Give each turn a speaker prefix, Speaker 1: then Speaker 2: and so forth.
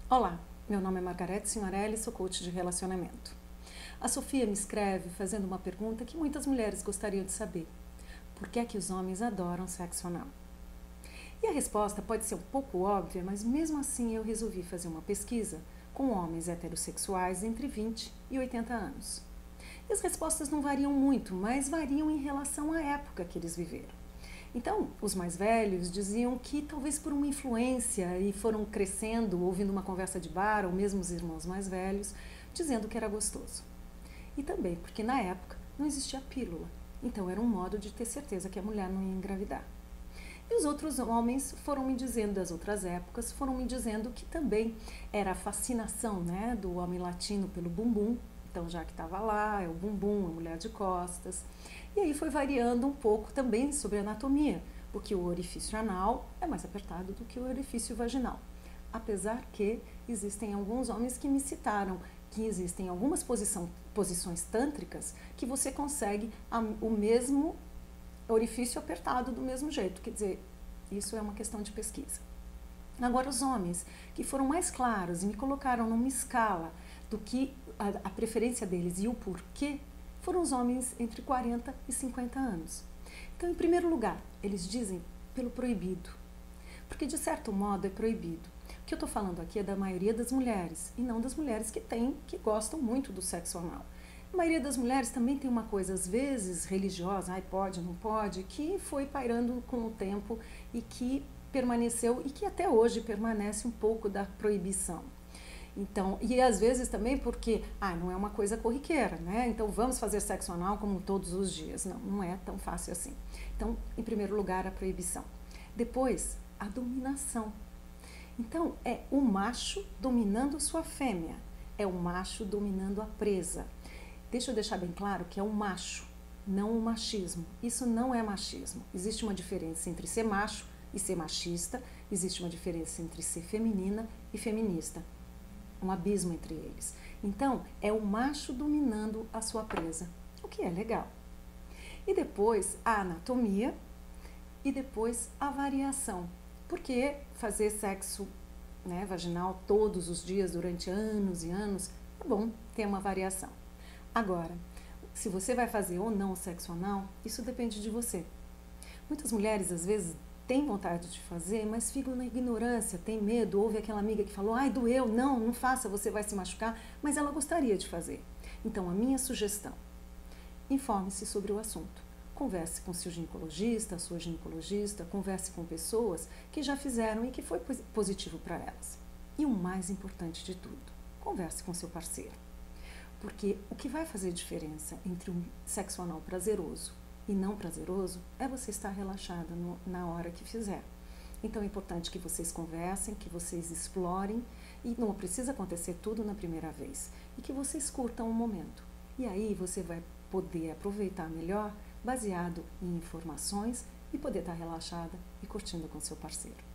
Speaker 1: Olá, meu nome é Margarete Signorelli, sou coach de relacionamento. A Sofia me escreve fazendo uma pergunta que muitas mulheres gostariam de saber. Por que é que os homens adoram sexo anal? E a resposta pode ser um pouco óbvia, mas mesmo assim eu resolvi fazer uma pesquisa com homens heterossexuais entre 20 e 80 anos. E as respostas não variam muito, mas variam em relação à época que eles viveram. Então, os mais velhos diziam que talvez por uma influência e foram crescendo, ouvindo uma conversa de bar, ou mesmo os irmãos mais velhos, dizendo que era gostoso. E também porque na época não existia pílula, então era um modo de ter certeza que a mulher não ia engravidar. E os outros homens foram me dizendo, das outras épocas, foram me dizendo que também era a fascinação, né, do homem latino pelo bumbum. Então, já que estava lá, é o bumbum, a mulher de costas. E aí foi variando um pouco também sobre a anatomia, porque o orifício anal é mais apertado do que o orifício vaginal. Apesar que existem alguns homens que me citaram que existem algumas posições tântricas que você consegue o mesmo orifício apertado do mesmo jeito. Quer dizer, isso é uma questão de pesquisa. Agora, os homens que foram mais claros e me colocaram numa escala do que a preferência deles e o porquê, foram os homens entre 40 e 50 anos. Então, em primeiro lugar, eles dizem pelo proibido, porque de certo modo é proibido. O que eu estou falando aqui é da maioria das mulheres, e não das mulheres que gostam muito do sexo anal. A maioria das mulheres também tem uma coisa, às vezes, religiosa, ai, pode, não pode, que foi pairando com o tempo e que permaneceu e que até hoje permanece um pouco da proibição. Então, e às vezes também porque, não é uma coisa corriqueira, né? Então vamos fazer sexo anal como todos os dias. Não, não é tão fácil assim. Então, em primeiro lugar, a proibição. Depois, a dominação. Então, é o macho dominando sua fêmea. É o macho dominando a presa. Deixa eu deixar bem claro que é o macho, não o machismo. Isso não é machismo. Existe uma diferença entre ser macho e ser machista. Existe uma diferença entre ser feminina e feminista. Um abismo entre eles. Então, é o macho dominando a sua presa, o que é legal. E depois a anatomia e depois a variação. Porque fazer sexo, né, vaginal todos os dias durante anos e anos é bom ter uma variação. Agora, se você vai fazer ou não sexo anal, isso depende de você. Muitas mulheres às vezes tem vontade de fazer, mas ficam na ignorância, tem medo, ouve aquela amiga que falou, ai, doeu, não, não faça, você vai se machucar, mas ela gostaria de fazer. Então, a minha sugestão, informe-se sobre o assunto. Converse com seu ginecologista, sua ginecologista, converse com pessoas que já fizeram e que foi positivo para elas. E o mais importante de tudo, converse com seu parceiro. Porque o que vai fazer diferença entre um sexo anal prazeroso e não prazeroso é você estar relaxada na hora que fizer. Então é importante que vocês conversem, que vocês explorem e não precisa acontecer tudo na primeira vez e que vocês curtam o momento. E aí você vai poder aproveitar melhor baseado em informações e poder estar relaxada e curtindo com seu parceiro.